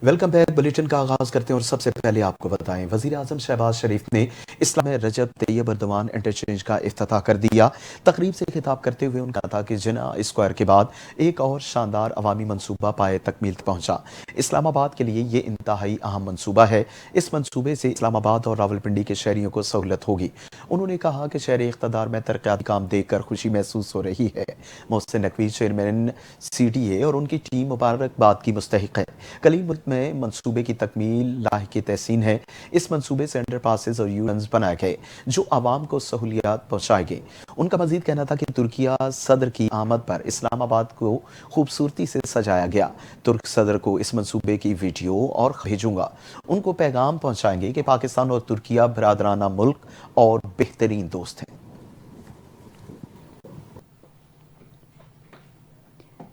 Welcome back. Bulletin کا آغاز کرتے ہیں اور سب سے پہلے آپ کو بتائیں وزیر اعظم شہباز شریف نے اسلام میں رجب طیب اردوان انٹرچینج کا افتتاح کر دیا۔ تقریب سے خطاب کرتے ہوئے ان کا کہا کہ جناح اسکوائر کے بعد ایک اور شاندار عوامی منصوبہ پائے تکمیل پہنچا۔ اسلام آباد کے لیے یہ انتہائی اہم منصوبہ ہے۔ اس منصوبے سے اسلام آباد اور راولپنڈی کے شہریوں کو سہولت ہوگی۔ انہوں نے کہا کہ شہر اقتدار میں ترقیاتی کام دیکھ کر خوشی محسوس ہو رہی ہے۔ Mohsin Naqvi chairman C D A اور ان کی ٹیم مبارکباد کی مستحق ہے۔ کلیل ملک میں منصوبے کی تکمیل لاحق تحسین ہے۔ اس منصوبے سے انڈر پاسز اور یو-ٹرنز بنائے گئے جو عوام کو سہولیات پہنچائے گے۔ ان کا مزید کہنا تھا کہ ترکیہ صدر کی آمد پر اسلام آباد کو خوبصورتی سے سجایا گیا۔ ترک صدر کو اس منصوبے کی ویڈیو اور بھیجوں گا۔ ان کو پیغام پہنچائیں گے کہ پاکستان اور ترکیہ برادرانہ ملک اور بہترین دوست ہیں۔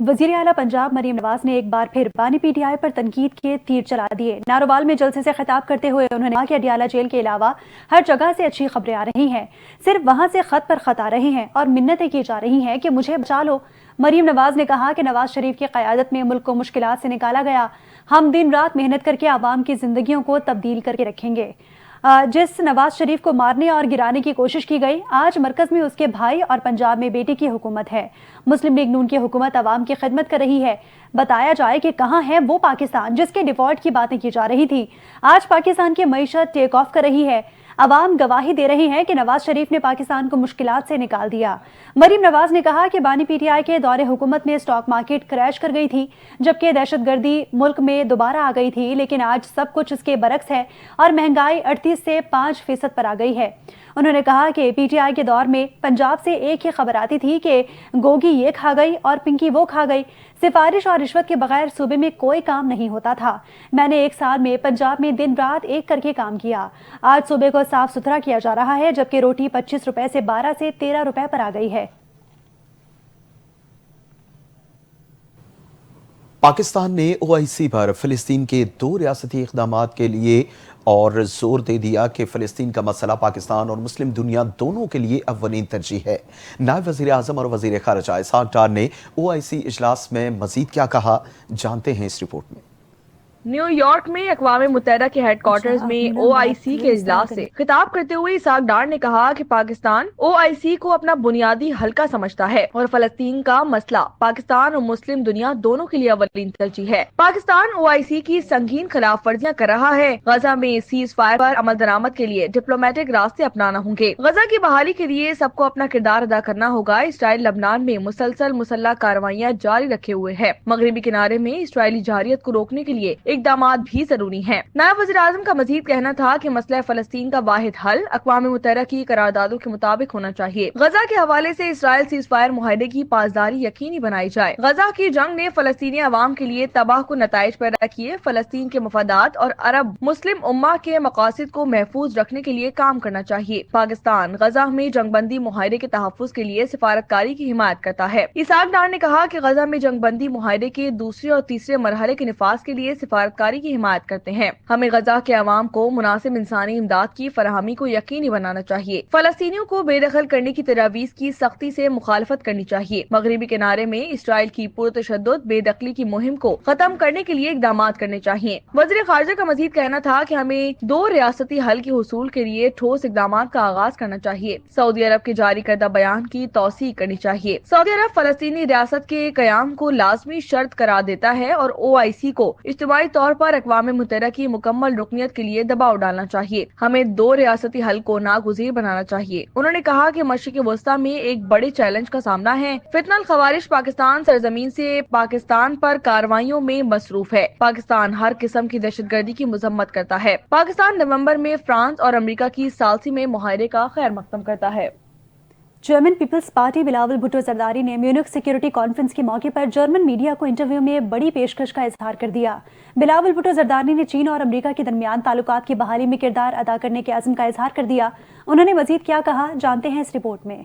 وزیر اعلیٰ پنجاب مریم نواز نے ایک بار پھر بانی پی ٹی آئی پر تنقید کے تیر چلا دیے۔ ناروال میں جلسے سے خطاب کرتے ہوئے انہوں نے کہا کہ اڈیالہ جیل کے علاوہ ہر جگہ سے اچھی خبریں آ رہی ہیں، صرف وہاں سے خط پر خط آ رہے ہیں اور منتیں کی جا رہی ہیں کہ مجھے بچا لو۔ مریم نواز نے کہا کہ نواز شریف کی قیادت میں ملک کو مشکلات سے نکالا گیا۔ ہم دن رات محنت کر کے عوام کی زندگیوں کو تبدیل کر کے رکھیں گے۔ جس نواز شریف کو مارنے اور گرانے کی کوشش کی گئی، آج مرکز میں اس کے بھائی اور پنجاب میں بیٹی کی حکومت ہے۔ مسلم لیگ نون کی حکومت عوام کی خدمت کر رہی ہے۔ بتایا جائے کہ کہاں ہے وہ پاکستان جس کے ڈیفالٹ کی باتیں کی جا رہی تھی۔ آج پاکستان کی معیشت ٹیک آف کر رہی ہے۔ عوام گواہی دے رہی ہے کہ نواز شریف نے پاکستان کو مشکلات سے نکال دیا۔ مریم نواز نے کہا کہ بانی پی ٹی آئی کے دور حکومت میں اسٹاک مارکیٹ کریش کر گئی تھی، جبکہ دہشت گردی ملک میں دوبارہ آ گئی تھی، لیکن آج سب کچھ اس کے برعکس ہے اور مہنگائی 38 سے 5% پر آ گئی ہے۔ انہوں نے کہا کہ پی ٹی آئی کے دور میں پنجاب سے ایک ہی خبر آتی تھی کہ گوگی یہ کھا گئی اور پنکی وہ کھا گئی۔ سفارش اور رشوت کے بغیر صوبے میں کوئی کام نہیں ہوتا تھا۔ میں نے ایک سال میں پنجاب میں دن رات ایک کر کے کام کیا۔ آج صوبے کو صاف ستھرا کیا جا رہا ہے، جبکہ روٹی 25 روپے سے 12 سے 13 روپے پر آ گئی ہے۔ پاکستان نے او آئی سی پر فلسطین کے 2 ریاستی اقدامات کے لیے اور زور دے دیا کہ فلسطین کا مسئلہ پاکستان اور مسلم دنیا دونوں کے لیے اولین ترجیح ہے۔ نائب وزیر اعظم اور وزیر خارجہ اسحاق ڈار نے او آئی سی اجلاس میں مزید کیا کہا، جانتے ہیں اس رپورٹ میں۔ نیو یارک میں اقوام متحدہ کے ہیڈ کوارٹرز میں او آئی سی کے اجلاس سے خطاب کرتے ہوئے اسحاق ڈار نے کہا کہ پاکستان او آئی سی کو اپنا بنیادی حلقہ سمجھتا ہے اور فلسطین کا مسئلہ پاکستان اور مسلم دنیا دونوں کے لیے اولین ترجیح ہے۔ پاکستان او آئی سی کی سنگین خلاف ورزیاں کر رہا ہے۔ غزہ میں سیز فائر پر عمل درآمد کے لیے ڈپلومیٹک راستے اپنانا ہوں گے۔ غزہ کی بحالی کے لیے سب کو اپنا کردار ادا کرنا ہوگا۔ اسرائیل لبنان میں مسلسل مسلح کارروائیاں جاری رکھے ہوئے ہے۔ مغربی کنارے میں اسرائیلی جارحیت کو روکنے کے لیے اقدامات بھی ضروری ہیں۔ نائب وزیر اعظم کا مزید کہنا تھا کہ مسئلہ فلسطین کا واحد حل اقوام متحدہ کی قراردادوں کے مطابق ہونا چاہیے۔ غزہ کے حوالے سے اسرائیل سیز فائر معاہدے کی پاسداری یقینی بنائی جائے۔ غزہ کی جنگ نے فلسطینی عوام کے لیے تباہ کن نتائج پیدا کیے۔ فلسطین کے مفادات اور عرب مسلم امہ کے مقاصد کو محفوظ رکھنے کے لیے کام کرنا چاہیے۔ پاکستان غزہ میں جنگ بندی معاہدے کے تحفظ کے لیے سفارتکاری کی حمایت کرتا ہے۔ اسحاق ڈار نے کہا کہ غزہ میں جنگ بندی معاہدے کے دوسرے اور تیسرے مرحلے کے نفاذ کے لیے سفارتکاری کی حمایت کرتے ہیں۔ ہمیں غزہ کے عوام کو مناسب انسانی امداد کی فراہمی کو یقینی بنانا چاہیے۔ فلسطینیوں کو بے دخل کرنے کی تجاویز کی سختی سے مخالفت کرنی چاہیے۔ مغربی کنارے میں اسرائیل کی پرتشدد بے دخلی کی مہم کو ختم کرنے کے لیے اقدامات کرنے چاہیے۔ وزیر خارجہ کا مزید کہنا تھا کہ ہمیں 2 ریاستی حل کے حصول کے لیے ٹھوس اقدامات کا آغاز کرنا چاہیے۔ سعودی عرب کے جاری کردہ بیان کی توثیق کرنی چاہیے۔ سعودی عرب فلسطینی ریاست کے قیام کو لازمی شرط قرار دیتا ہے اور او آئی سی کو اجتماعی طور پر اقوام متحدہ کی مکمل رکنیت کے لیے دباؤ ڈالنا چاہیے۔ ہمیں 2 ریاستی حل کو ناگزیر بنانا چاہیے۔ انہوں نے کہا کہ مشرق وسطی میں ایک بڑے چیلنج کا سامنا ہے۔ فتنہ الخوارج پاکستان سرزمین سے پاکستان پر کارروائیوں میں مصروف ہے۔ پاکستان ہر قسم کی دہشت گردی کی مذمت کرتا ہے۔ پاکستان نومبر میں فرانس اور امریکہ کی ثالثی میں معاہدے کا خیر مقدم کرتا ہے۔ جرمن پیپلز پارٹی بلاول بھٹو زرداری نے میونخ سیکیورٹی کانفرنس کے موقع پر جرمن میڈیا کو انٹرویو میں بڑی پیشکش کا اظہار کر دیا۔ بلاول بھٹو زرداری نے چین اور امریکہ کے درمیان تعلقات کی بحالی میں کردار ادا کرنے کے عزم کا اظہار کر دیا۔ انہوں نے مزید کیا کہا، جانتے ہیں اس رپورٹ میں۔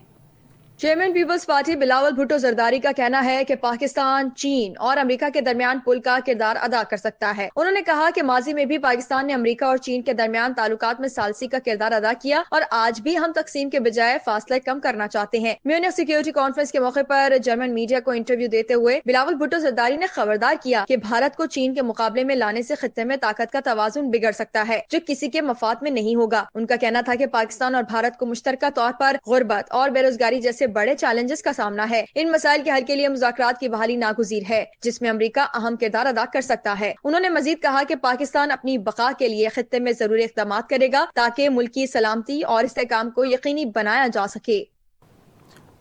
چیئرمین پیپلز پارٹی بلاول بھٹو زرداری کا کہنا ہے کہ پاکستان، چین اور امریکہ کے درمیان پل کا کردار ادا کر سکتا ہے۔ انہوں نے کہا کہ ماضی میں بھی پاکستان نے امریکہ اور چین کے درمیان تعلقات میں ثالثی کا کردار ادا کیا اور آج بھی ہم تقسیم کے بجائے فاصلے کم کرنا چاہتے ہیں۔ میونخ سیکیورٹی کانفرنس کے موقع پر جرمن میڈیا کو انٹرویو دیتے ہوئے بلاول بھٹو زرداری نے خبردار کیا کہ بھارت کو چین کے مقابلے میں لانے سے خطے میں طاقت کا توازن بگڑ سکتا ہے جو کسی کے مفاد میں نہیں ہوگا۔ ان کا کہنا تھا کہ پاکستان اور بھارت کو مشترکہ طور پر غربت اور بے روزگاری جیسے بڑے چیلنجز کا سامنا ہے۔ ان مسائل کے حل کے لیے مذاکرات کی بحالی ناگزیر ہے جس میں امریکہ اہم کردار ادا کر سکتا ہے۔ انہوں نے مزید کہا کہ پاکستان اپنی بقا کے لیے خطے میں ضروری اقدامات کرے گا تاکہ ملکی سلامتی اور استحکام کو یقینی بنایا جا سکے۔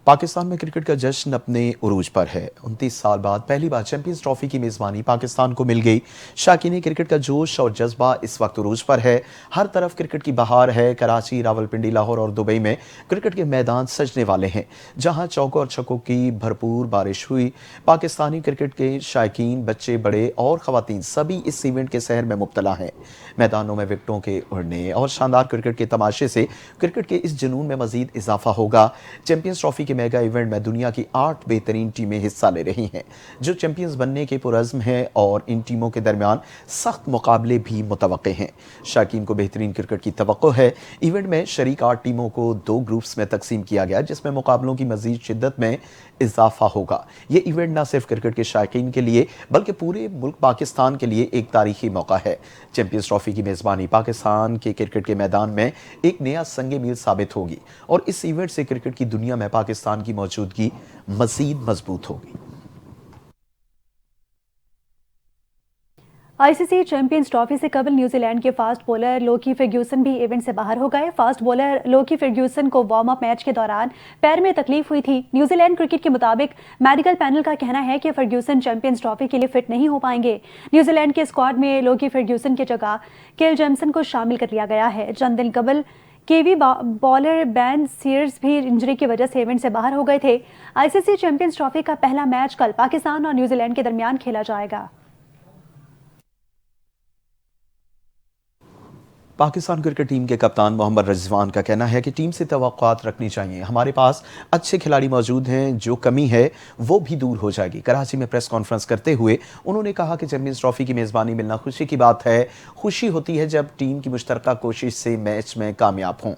پاکستان میں کرکٹ کا جشن اپنے عروج پر ہے۔ 29 سال بعد پہلی بار چیمپئنز ٹرافی کی میزبانی پاکستان کو مل گئی۔ شائقین کرکٹ کا جوش اور جذبہ اس وقت عروج پر ہے۔ ہر طرف کرکٹ کی بہار ہے۔ کراچی، راولپنڈی، لاہور اور دبئی میں کرکٹ کے میدان سجنے والے ہیں جہاں چوکوں اور چھکوں کی بھرپور بارش ہوئی۔ پاکستانی کرکٹ کے شائقین، بچے، بڑے اور خواتین سبھی اس ایونٹ کے سحر میں مبتلا ہیں۔ میدانوں میں وکٹوں کے اڑنے اور شاندار کرکٹ کے تماشے سے کرکٹ کے اس جنون میں مزید اضافہ ہوگا۔ چیمپئنز ٹرافی کے میگا ایونٹ میں دنیا کی 8 بہترین ٹیمیں حصہ لے رہی ہیں جو چیمپئنز بننے کے پرعزم ہیں اور ان ٹیموں کے درمیان سخت مقابلے بھی متوقع ہیں۔ شائقین کو بہترین کرکٹ کی توقع ہے۔ ایونٹ میں شریک 8 ٹیموں کو 2 گروپس میں تقسیم کیا گیا جس میں مقابلوں کی مزید شدت میں اضافہ ہوگا۔ یہ ایونٹ نہ صرف کرکٹ کے شائقین کے لیے بلکہ پورے ملک پاکستان کے لیے ایک تاریخی موقع ہے۔ چیمپئنز ٹرافی کی میزبانی پاکستان کے کرکٹ کے میدان میں ایک نیا سنگ میل ثابت ہوگی اور اس ایونٹ سے کرکٹ کی دنیا میں پاکستان کی موجودگی مزید مضبوط ہوگی۔ آئی سی سی چیمپئنز ٹرافی سے قبل نیوزی لینڈ کے فاسٹ بولر لوکی فرگیوسن بھی ایونٹ سے باہر ہو گئے۔ فاسٹ بولر لوکی فرگیوسن کو وارم اپ میچ کے دوران پیر میں تکلیف ہوئی تھی۔ نیوزی لینڈ کرکٹ کے مطابق میڈیکل پینل کا کہنا ہے کہ فرگیوسن چیمپئنز ٹرافی کے لیے فٹ نہیں ہو پائیں گے۔ نیوزی لینڈ کے اسکواڈ میں لوکی فرگیوسن کی جگہ کیل جیمسن کو شامل کر لیا گیا ہے۔ چند دن قبل کیوی بالر بین سیئرز بھی انجری کی وجہ سے ایونٹ سے باہر ہو گئے تھے۔ آئی سی سی چیمپئنز ٹرافی کا پہلا میچ کل پاکستان اور نیوزی لینڈ کے درمیان کھیلا جائے گا۔ پاکستان کرکٹ ٹیم کے کپتان محمد رضوان کا کہنا ہے کہ ٹیم سے توقعات رکھنی چاہیے۔ ہمارے پاس اچھے کھلاڑی موجود ہیں، جو کمی ہے وہ بھی دور ہو جائے گی۔ کراچی میں پریس کانفرنس کرتے ہوئے انہوں نے کہا کہ چیمپئنز ٹرافی کی میزبانی ملنا خوشی کی بات ہے۔ خوشی ہوتی ہے جب ٹیم کی مشترکہ کوشش سے میچ میں کامیاب ہوں۔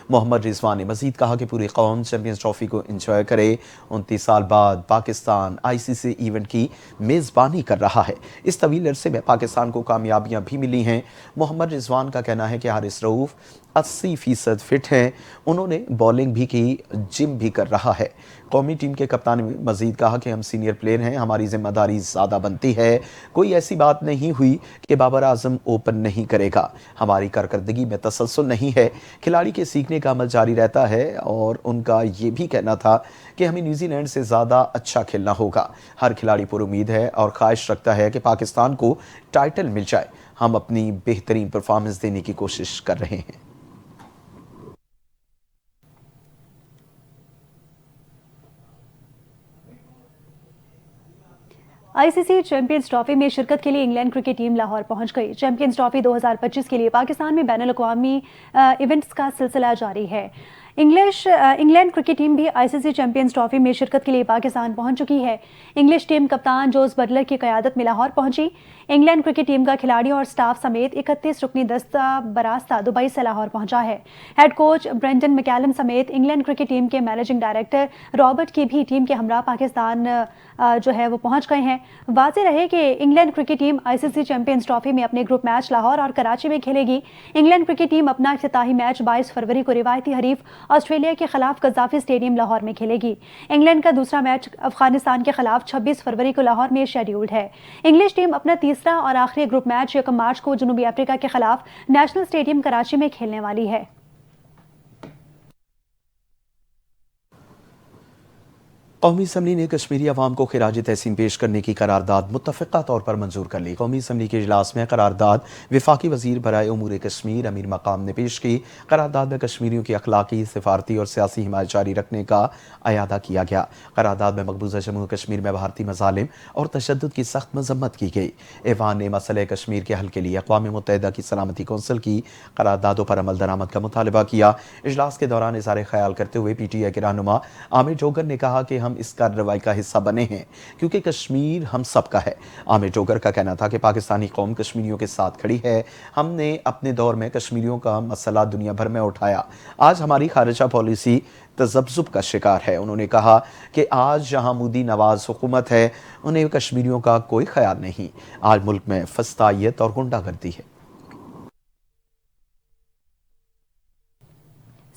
محمد رضوان نے مزید کہا کہ پوری قوم چیمپئنز ٹرافی کو انجوائے کرے۔ 29 سال بعد پاکستان آئی سی سی ایونٹ کی میزبانی کر رہا ہے۔ اس طویل عرصے میں پاکستان کو کامیابیاں بھی ملی ہیں۔ محمد رضوان کا کہنا ہے کہ حارث رؤوف 80% فٹ ہیں۔ انہوں نے بولنگ بھی کی، جم بھی کر رہا ہے۔ قومی ٹیم کے کپتان نے مزید کہا کہ ہم سینئر پلیئر ہیں، ہماری ذمہ داری زیادہ بنتی ہے۔ کوئی ایسی بات نہیں ہوئی کہ بابر اعظم اوپن نہیں کرے گا۔ ہماری کارکردگی میں تسلسل نہیں ہے۔ کھلاڑی کے سیکھنے کا عمل جاری رہتا ہے اور ان کا یہ بھی کہنا تھا کہ ہمیں نیوزی لینڈ سے زیادہ اچھا کھیلنا ہوگا۔ ہر کھلاڑی پر امید ہے اور خواہش رکھتا ہے کہ پاکستان کو ٹائٹل مل جائے۔ ہم اپنی بہترین پرفارمنس دینے کی کوشش کر رہے ہیں۔ آئی سی سی چیمپئنز ٹرافی میں شرکت کے لیے انگلینڈ کرکٹ ٹیم لاہور پہنچ گئی۔ چیمپئنز ٹرافی 2025 کے لیے پاکستان میں بین الاقوامی ایونٹس کا سلسلہ جاری ہے۔ انگلینڈ کرکٹ ٹیم بھی آئی سی سی چیمپئنز ٹرافی میں شرکت کے لیے پاکستان پہنچ چکی ہے۔ انگلش ٹیم کپتان جوز بٹلر کی قیادت میں لاہور پہنچی۔ انگلینڈ کرکٹ ٹیم کا کھلاڑی اور سٹاف سمیت 31 رکنی دستہ براستہ دبئی سے لاہور پہنچا ہے۔ ہیڈ کوچ برینڈن میکیلم سمیت انگلینڈ کرکٹ ٹیم کے مینیجنگ ڈائریکٹر رابرٹ کی بھی ٹیم کے ہمراہ پاکستان وہ پہنچ گئے ہیں۔ واضح رہے کہ England cricket team I C C champions trophy میں اپنے گروپ میچ لاہور اور کراچی میں کھیلے گی۔ انگلینڈ کرکٹ ٹیم اپنا افتتاحی میچ 22 فروری کو روایتی حریف آسٹریلیا کے خلاف قذافی اسٹیڈیم لاہور میں کھیلے گی۔ انگلینڈ کا دوسرا میچ افغانستان کے خلاف 26 فروری کو لاہور میں شیڈیولڈ ہے۔ انگلش ٹیم اپنا تیسرا اور آخری گروپ میچ 1 مارچ کو جنوبی افریقہ کے خلاف نیشنل اسٹیڈیم کراچی میں کھیلنے والی ہے۔ قومی اسمبلی نے کشمیری عوام کو خراج تحسین پیش کرنے کی قرارداد متفقہ طور پر منظور کر لی۔ قومی اسمبلی کے اجلاس میں قرارداد وفاقی وزیر برائے امور کشمیر امیر مقام نے پیش کی۔ قرارداد میں کشمیریوں کی اخلاقی، سفارتی اور سیاسی حمایت جاری رکھنے کا اعادہ کیا گیا۔ قرارداد میں مقبوضہ جموں کشمیر میں بھارتی مظالم اور تشدد کی سخت مذمت کی گئی۔ ایوان نے مسئلہ کشمیر کے حل کے لیے اقوام متحدہ کی سلامتی کونسل کی قراردادوں پر عمل درآمد کا مطالبہ کیا۔ اجلاس کے دوران اظہار خیال کرتے ہوئے پی ٹی آئی کے رہنما عامر جوگر نے کہا کہ ہم اس کارروائی کا حصہ بنے ہیں کیونکہ کشمیر ہم سب کا ہے۔ عامر جوگر کا کہنا تھا کہ پاکستانی قوم کشمیریوں کے ساتھ کھڑی ہے۔ ہم نے اپنے دور میں کشمیریوں کا مسئلہ دنیا بھر میں اٹھایا۔ آج ہماری خارجہ پالیسی تذبذب کا شکار ہے۔ انہوں نے کہا کہ آج جہاں مودی نواز حکومت ہے انہیں کشمیریوں کا کوئی خیال نہیں۔ آج ملک میں فسطائیت اور غنڈہ گردی ہے۔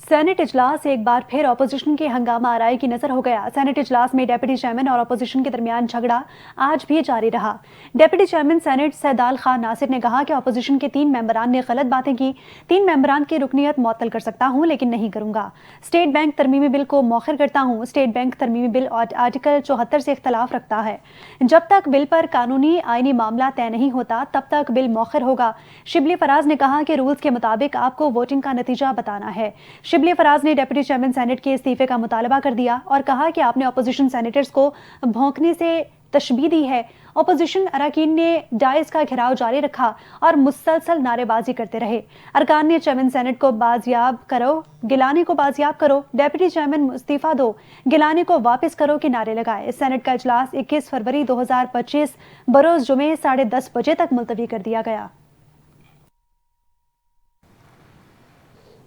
سینٹ اجلاس ایک بار پھر اپوزیشن کے ہنگامہ آرائی کی نظر ہو گیا۔ سینٹ اجلاس میں ڈیپٹی چیئرمین اور اپوزیشن کے درمیان جھگڑا آج بھی جاری رہا۔ Deputy chairman senate Saidal Khan ناصر نے کہا کہ اپوزیشن کے 3 ممبران نے غلط باتیں کی۔ 3 ممبران کی رکنیت معطل کر سکتا ہوں لیکن نہیں کروں گا۔ اسٹیٹ بینک ترمیمی بل کو مؤخر کرتا ہوں۔ اسٹیٹ بینک ترمیمی بل آرٹیکل 74 سے اختلاف رکھتا ہے۔ جب تک بل پر قانونی آئینی معاملہ طے نہیں ہوتا تب تک بل مؤخر ہوگا۔ شبلی فراز نے کہا کہ رولز کے مطابق آپ کو ووٹنگ کا نتیجہ بتانا ہے۔ شبلی فراز نے ڈیپٹی چیئرمین سینٹ کے استعفے کا مطالبہ کر دیا اور کہا کہ آپ نے اپوزیشن سینیٹرز کو بھونکنے سے تشبیہ دی ہے۔ اپوزیشن اراکین نے ڈائز کا گھیراؤ جاری رکھا اور مسلسل نعرے بازی کرتے رہے۔ ارکان نے چیئرمین سینٹ کو بازیاب کرو، گیلانی کو بازیاب کرو، ڈیپٹی چیئرمین استعفیٰ دو، گیلانی کو واپس کرو کے نعرے لگائے۔ سینٹ کا اجلاس 21 فروری 2025 بروز جمعے 10:30 بجے تک ملتوی کر دیا گیا۔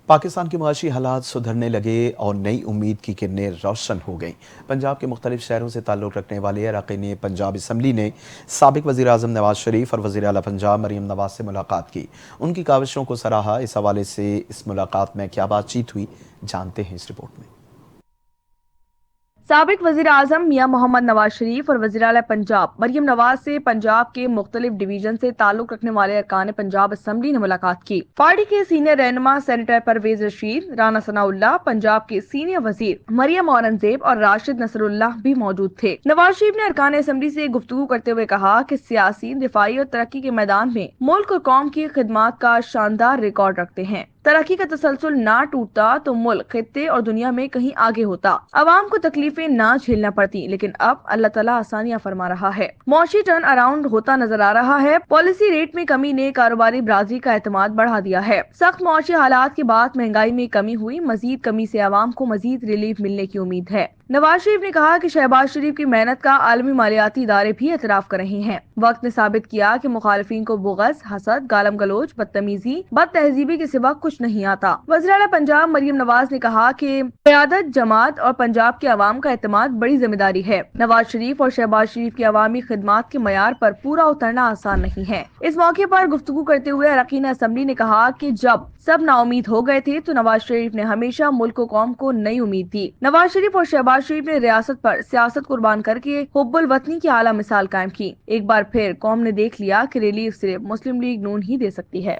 پاکستان کے معاشی حالات سدھرنے لگے اور نئی امید کی کرنیں روشن ہو گئیں۔ پنجاب کے مختلف شہروں سے تعلق رکھنے والے اراکین پنجاب اسمبلی نے سابق وزیر اعظم نواز شریف اور وزیر اعلیٰ پنجاب مریم نواز سے ملاقات کی۔ ان کی کاوشوں کو سراہا۔ اس حوالے سے اس ملاقات میں کیا بات چیت ہوئی جانتے ہیں اس رپورٹ میں۔ سابق وزیر اعظم میاں محمد نواز شریف اور وزیر اعلیٰ پنجاب مریم نواز سے پنجاب کے مختلف ڈویژن سے تعلق رکھنے والے ارکان پنجاب اسمبلی نے ملاقات کی۔ پارٹی کے سینئر رہنما سینیٹر پرویز رشید، رانا ثناء اللہ، پنجاب کے سینئر وزیر مریم اورنگزیب اور راشد نصر اللہ بھی موجود تھے۔ نواز شریف نے ارکان اسمبلی سے گفتگو کرتے ہوئے کہا کہ سیاسی، دفاعی اور ترقی کے میدان میں ملک اور قوم کی خدمات کا شاندار ریکارڈ رکھتے ہیں۔ ترقی کا تسلسل نہ ٹوٹتا تو ملک، خطے اور دنیا میں کہیں آگے ہوتا۔ عوام کو تکلیفیں نہ جھیلنا پڑتی، لیکن اب اللہ تعالیٰ آسانیاں فرما رہا ہے۔ معاشی ٹرن اراؤنڈ ہوتا نظر آ رہا ہے۔ پالیسی ریٹ میں کمی نے کاروباری برادری کا اعتماد بڑھا دیا ہے۔ سخت معاشی حالات کے بعد مہنگائی میں کمی ہوئی۔ مزید کمی سے عوام کو مزید ریلیف ملنے کی امید ہے۔ نواز شریف نے کہا کہ شہباز شریف کی محنت کا عالمی مالیاتی ادارے بھی اعتراف کر رہے ہیں۔ وقت نے ثابت کیا کہ مخالفین کو بغض، حسد، گالم گلوچ، بدتمیزی، بد تہذیبی کے سوا کچھ نہیں آتا۔ وزیر اعلیٰ پنجاب مریم نواز نے کہا کہ قیادت، جماعت اور پنجاب کے عوام کا اعتماد بڑی ذمہ داری ہے۔ نواز شریف اور شہباز شریف کی عوامی خدمات کے معیار پر پورا اترنا آسان نہیں ہے۔ اس موقع پر گفتگو کرتے ہوئے اراکین اسمبلی نے کہا کہ جب سب نا امید ہو گئے تھے تو نواز شریف نے ہمیشہ ملک و قوم کو نئی امید دی۔ نواز شریف اور شہباز شریف نے ریاست پر سیاست قربان کر کے حب الوطنی کی اعلیٰ مثال قائم کی۔ ایک بار پھر قوم نے دیکھ لیا کہ ریلیف صرف مسلم لیگ نون ہی دے سکتی ہے۔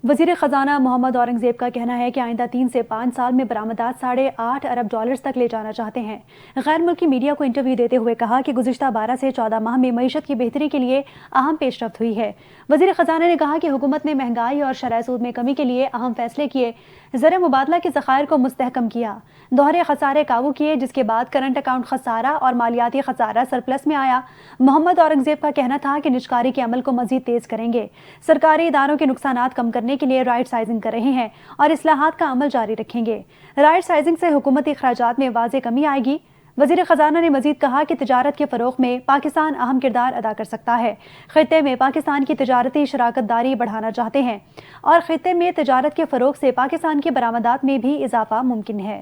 وزیر خزانہ محمد اورنگزیب کا کہنا ہے کہ آئندہ 3 سے 5 سال میں برآمدات $8.5 ارب تک لے جانا چاہتے ہیں۔ غیر ملکی میڈیا کو انٹرویو دیتے ہوئے کہا کہ گزشتہ 12 سے 14 ماہ میں معیشت کی بہتری کے لیے اہم پیش رفت ہوئی ہے۔ وزیر خزانہ نے کہا کہ حکومت نے مہنگائی اور شرح سود میں کمی کے لیے اہم فیصلے کیے، زر مبادلہ کے ذخائر کو مستحکم کیا، دوہرے خسارے قابو کیے، جس کے بعد کرنٹ اکاؤنٹ خسارہ اور مالیاتی خسارہ سرپلس میں آیا۔ محمد اورنگزیب کا کہنا تھا کہ نجکاری کے عمل کو مزید تیز کریں گے، سرکاری اداروں کے نقصانات کم کرنے کے لیے رائٹ سائزنگ کر رہے ہیں اور اصلاحات کا عمل جاری رکھیں گے۔ رائٹ سائزنگ سے حکومتی اخراجات میں واضح کمی آئے گی۔ وزیر خزانہ نے مزید کہا کہ تجارت کے فروغ میں پاکستان اہم کردار ادا کر سکتا ہے۔ خطے میں پاکستان کی تجارتی شراکت داری بڑھانا چاہتے ہیں اور خطے میں تجارت کے فروغ سے پاکستان کی برآمدات میں بھی اضافہ ممکن ہے۔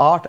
8